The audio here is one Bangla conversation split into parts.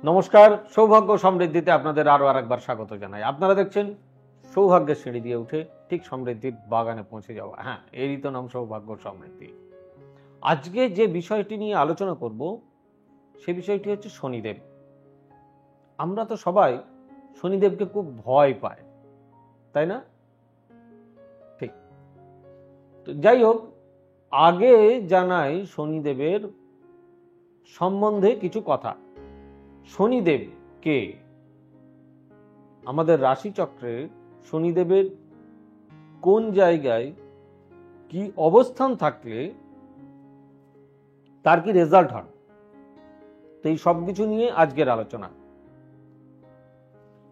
নমস্কার, সৌভাগ্য সমৃদ্ধিতে আপনাদের আরো আরেকবার স্বাগত জানাই। আপনারা দেখছেন সৌভাগ্যের সিঁড়ি দিয়ে উঠে ঠিক সমৃদ্ধির বাগানে পৌঁছে যাওয়া। হ্যাঁ, এরই তো নাম সৌভাগ্য সমৃদ্ধি। আজকে যে বিষয়টি নিয়ে আলোচনা করব সে বিষয়টি হচ্ছে শনিদেব। আমরা তো সবাই শনিদেবকে খুব ভয় পাই, তাই না? ঠিক। তো যাই হোক, আগে জানাই শনিদেবের সম্বন্ধে কিছু কথা। শনিদেব কে? আমাদের রাশিচক্রে শনিদেবের কোন জায়গায় কি অবস্থান থাকলে তার কি রেজাল্ট হয়, তো এই সব কিছু নিয়ে আজকের আলোচনা।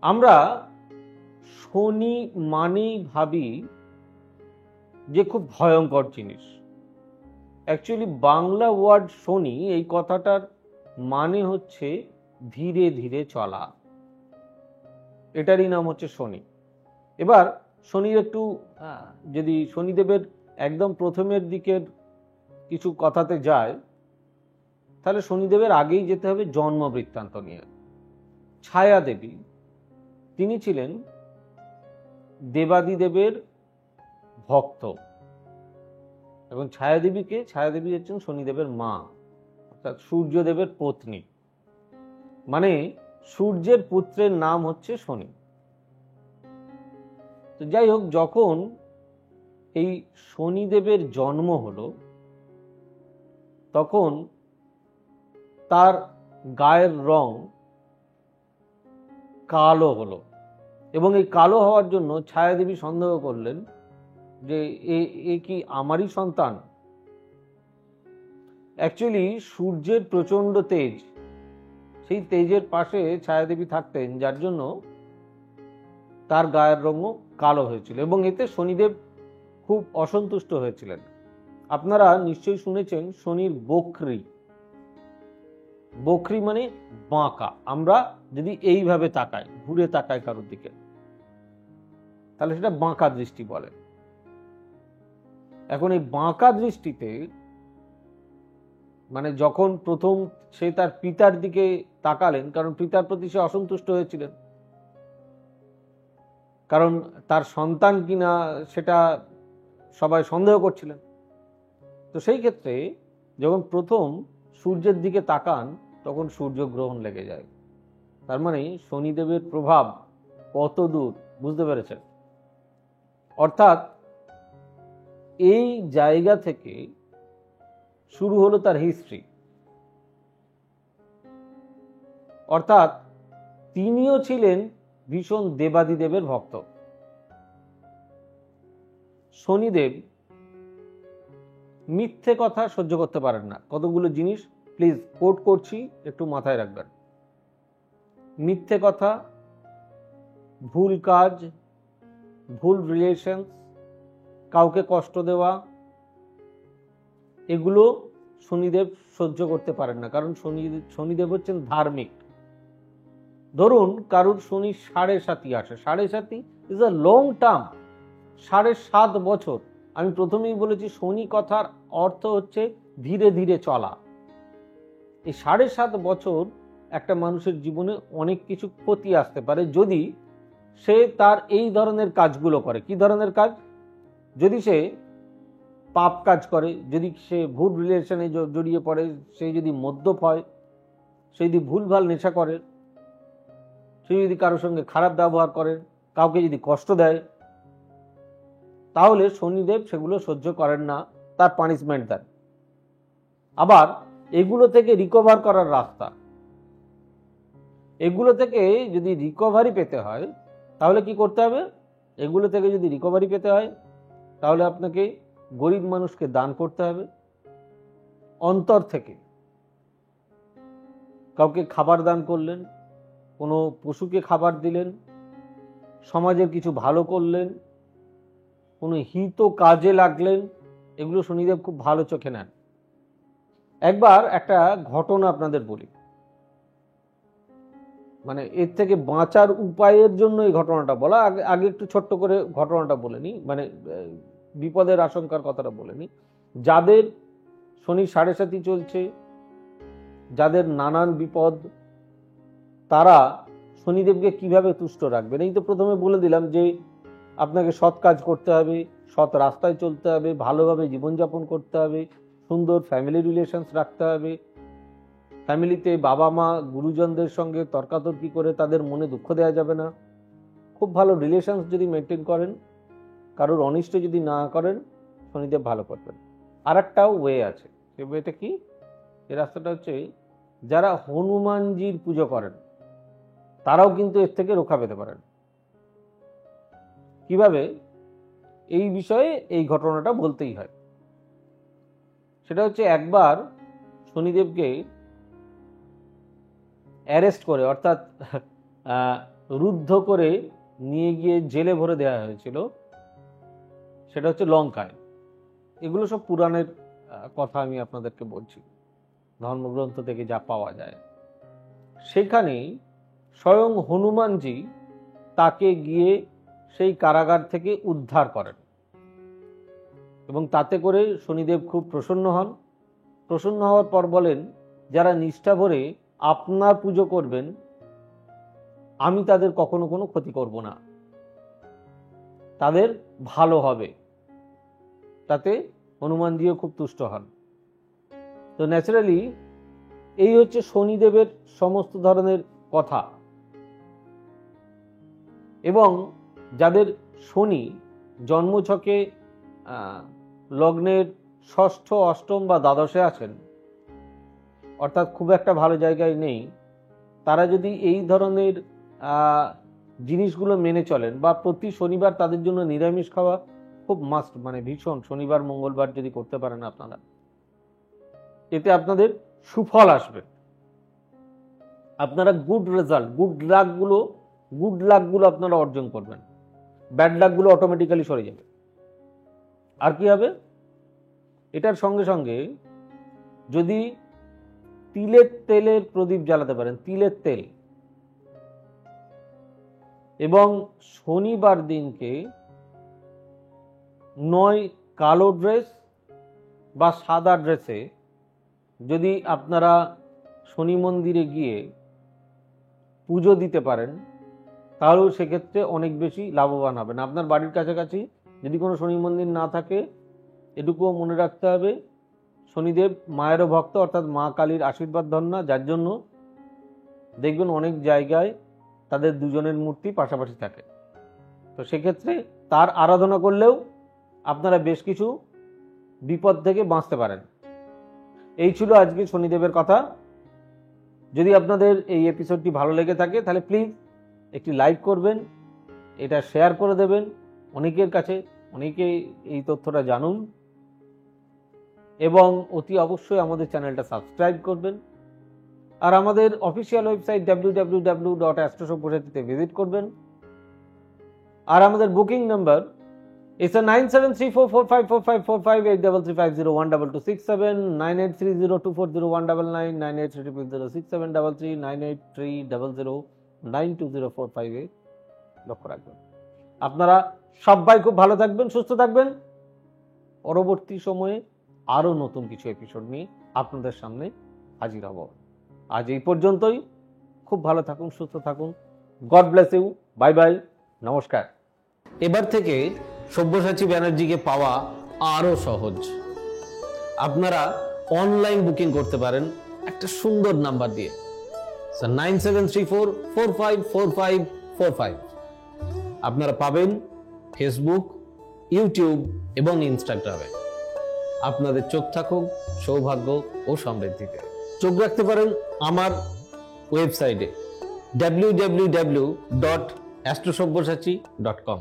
আমরা শনি মানেই ভাবি যে খুব ভয়ঙ্কর জিনিস। অ্যাকচুয়ালি বাংলা ওয়ার্ড শনি, এই কথাটার মানে হচ্ছে ধীরে ধীরে চলা, এটারই নাম হচ্ছে শনি। এবার শনির একটু যদি শনিদেবের একদম প্রথমের দিকের কিছু কথাতে যায়, তাহলে শনিদেবের আগেই যেতে হবে জন্ম বৃত্তান্ত নিয়ে। ছায়া দেবী, তিনি ছিলেন দেবাদিদেবের ভক্ত, এবং ছায়াদেবী হচ্ছেন শনিদেবের মা, অর্থাৎ সূর্যদেবের পত্নী, মানে সূর্যের পুত্রের নাম হচ্ছে শনি। তো যাই হোক, যখন এই শনিদেবের জন্ম হলো তখন তার গায়ের রং কালো হলো, এবং এই কালো হওয়ার জন্য ছায়াদেবী সন্দেহ করলেন যে এ কি আমারই সন্তান। অ্যাকচুয়ালি সূর্যের প্রচন্ড তেজ, সেই তেজের পাশে ছায়াদেবী থাকতেন, যার জন্য তার গায়ের রঙও কালো হয়েছিল, এবং এতে শনিদেব খুব অসন্তুষ্ট হয়েছিলেন। আপনারা নিশ্চয়ই শুনেছেন শনির বক্রী। বক্রী মানে বাঁকা। আমরা যদি এইভাবে তাকাই, ঘুরে তাকাই কারোর দিকে, তাহলে সেটা বাঁকা দৃষ্টি বলে। এখন এই বাঁকা দৃষ্টিতে, মানে যখন প্রথম সে তার পিতার দিকে তাকালেন, কারণ পিতার প্রতি সে অসন্তুষ্ট হয়েছিলেন, কারণ তার সন্তান কিনা সেটা সবাই সন্দেহ করছিলেন। তো সেই ক্ষেত্রে যখন প্রথম সূর্যের দিকে তাকান, তখন সূর্যগ্রহণ লেগে যায়। তার মানে শনিদেবের প্রভাব কত দূর, বুঝতে পেরেছেন? অর্থাৎ এই জায়গা থেকে শুরু হলো তার হিস্ট্রি। অর্থাৎ তিনিও ছিলেন ভীষণ দেবাদিদেবের ভক্ত। শনিদেব মিথ্যে কথা সহ্য করতে পারেন না। কতগুলো জিনিস প্লিজ কোট করছি, একটু মাথায় রাখবেন। মিথ্যে কথা, ভুল কাজ, ভুল রিলেশন, কাউকে কষ্ট দেওয়া, এগুলো শনিদেব সহ্য করতে পারেন না, কারণ শনিদেব হচ্ছেন ধার্মিক। ধরুন কারুর শনি 7.5 আসে, 7.5 ইজ আ লং টার্ম, 7.5 বছর। আমি প্রথমেই বলেছি শনি কথার অর্থ হচ্ছে ধীরে ধীরে চলা। এই 7.5 বছর একটা মানুষের জীবনে অনেক কিছু ক্ষতি আসতে পারে যদি সে তার এই ধরনের কাজগুলো করে। কি ধরনের কাজ? যদি সে পাপ কাজ করে, যদি সে ভুল রিলেশনে জড়িয়ে পড়ে, সে যদি মদ্যপ হয়, সে যদি ভুলভাল নেশা করে, সে যদি কারোর সঙ্গে খারাপ ব্যবহার করে, কাউকে যদি কষ্ট দেয়, তাহলে শনিদেব সেগুলো সহ্য করেন না, তার পানিশমেন্ট দেন। আবার এগুলো থেকে রিকভার করার রাস্তা, এগুলো থেকে যদি রিকভারি পেতে হয় তাহলে কি করতে হবে? এগুলো থেকে যদি রিকভারি পেতে হয় তাহলে আপনাকে গরিব মানুষকে দান করতে হবে, অন্তর থেকে। কাউকে খাবার দান করলেন, কোনো পশুকে খাবার দিলেন, সমাজের কিছু ভালো করলেন, কোনো হিত কাজে লাগলেন, এগুলো শনিদেব খুব ভালো চোখে নেন। একবার একটা ঘটনা আপনাদের বলি, মানে এর থেকে বাঁচার উপায়ের জন্য এই ঘটনাটা বলা। আগে একটু ছোট্ট করে ঘটনাটা বলে নি, মানে বিপদের আশঙ্কার কথাটা বলে নি। যাদের শনি 7.5 চলছে, যাদের নানান বিপদ, তারা শনিদেবকে কিভাবে তুষ্ট রাখবেন। এই তো প্রথমে বলে দিলাম যে আপনাকে সৎ কাজ করতে হবে, সৎ রাস্তায় চলতে হবে, ভালোভাবে জীবনযাপন করতে হবে, সুন্দর ফ্যামিলি রিলেশনস রাখতে হবে, ফ্যামিলিতে বাবা মা গুরুজনদের সঙ্গে তর্কাতর্কি করে তাদের মনে দুঃখ দেওয়া যাবে না, খুব ভালো রিলেশনস যদি মেনটেন করেন, কারোর অনিষ্ট যদি না করেন, শনিদেব ভালো করবেন। আর একটা ওয়ে আছে, সে ওয়েটা কি, এই রাস্তাটা হচ্ছে যারা হনুমানজির পুজো করেন তারাও কিন্তু এর থেকে রক্ষা পেতে পারেন। কিভাবে, এই বিষয়ে এই ঘটনাটা বলতেই হয়। সেটা হচ্ছে একবার শনিদেবকে অ্যারেস্ট করে, অর্থাৎ রুদ্ধ করে নিয়ে গিয়ে জেলে ভরে দেওয়া হয়েছিল, সেটা হচ্ছে লঙ্কায়। এগুলো সব পুরাণের কথা আমি আপনাদেরকে বলছি, ধর্মগ্রন্থ থেকে যা পাওয়া যায়। সেখানে স্বয়ং হনুমানজি তাকে গিয়ে সেই কারাগার থেকে উদ্ধার করেন এবং তাতে করে শনিদেব খুব প্রসন্ন হন। প্রসন্ন হওয়ার পর বলেন, যারা নিষ্ঠা ভরে আপনার পুজো করবেন আমি তাদের কখনো কোনো ক্ষতি করব না, তাদের ভালো হবে। তাতে হনুমানজিও খুব তুষ্ট হন। তো ন্যাচারালি এই হচ্ছে শনিদেবের সমস্ত ধরনের কথা। এবং যাদের শনি জন্মছকে লগ্নের ষষ্ঠ, অষ্টম বা দ্বাদশে আছেন, অর্থাৎ খুব একটা ভালো জায়গায় নেই, তারা যদি এই ধরনের জিনিসগুলো মেনে চলেন বা প্রতি শনিবার তাদের জন্য নিরামিষ খাওয়া খুব মাস্ট, মানে ভীষণ, শনিবার মঙ্গলবার যদি করতে পারেন আপনারা, এতে আপনাদের সুফল আসবে। আপনারা গুড রেজাল্ট, গুড লাকগুলো আপনারা অর্জন করবেন, ব্যাড লাকগুলো অটোমেটিক্যালি সরে যাবে। আর কি হবে, এটার সঙ্গে সঙ্গে যদি তিলের তেলের প্রদীপ জ্বালাতে পারেন, তিলের তেল, এবং শনিবার দিনকে নয় কালো ড্রেস বা সাদা ড্রেসে যদি আপনারা শনি মন্দিরে গিয়ে পুজো দিতে পারেন, তাহলেও সেক্ষেত্রে অনেক বেশি লাভবান হবেন। আপনার বাড়ির কাছাকাছি যদি কোনো শনি মন্দির না থাকে, এটুকুও মনে রাখতে হবে শনিদেব মায়েরও ভক্ত, অর্থাৎ মা কালীর আশীর্বাদ ধন্যা, যার জন্য দেখবেন অনেক জায়গায় তাদের দুজনের মূর্তি পাশাপাশি থাকে। তো সেক্ষেত্রে তার আরাধনা করলেও আপনারা বেশ কিছু বিপদ থেকে বাঁচতে পারেন। এই ছিল আজকে শনিদেবের কথা। যদি আপনাদের এই এপিসোডটি ভালো লেগে থাকে তাহলে প্লিজ একটি লাইক করবেন, এটা শেয়ার করে দেবেন অনেকের কাছে, অনেকে এই তথ্যটা জানুন, এবং অতি অবশ্যই আমাদের চ্যানেলটা সাবস্ক্রাইব করবেন। আর আমাদের অফিসিয়াল ওয়েবসাইট www.astrosabbosati তে ভিজিট করবেন। আর আমাদের বুকিং নাম্বার is a 9734454545 8335012267 9830240199 98306733 9830092045 লক্ষ্য রাখবেন। আপনারা সবাই খুব ভালো থাকবেন, সুস্থ থাকবেন। পরবর্তী সময়ে আরো নতুন কিছু এপিসোড নিয়ে আপনাদের সামনে হাজির হব। আজ এই পর্যন্তই। খুব ভালো থাকুন, সুস্থ থাকুন। God bless you. Bye bye, নমস্কার। এবার থেকে সব্যসাচী ব্যানার্জিকে পাওয়া আরো সহজ। আপনারা অনলাইন বুকিং করতে পারেন একটা সুন্দর নাম্বার দিয়ে, 9734454545। আপনারা পাবেন ফেসবুক, ইউটিউব এবং ইনস্টাগ্রামে। আপনাদের চোখ থাকুক সৌভাগ্য ও সমৃদ্ধিতে। চোখ রাখতে পারেন আমার ওয়েবসাইটে www.astrosabbosati.com।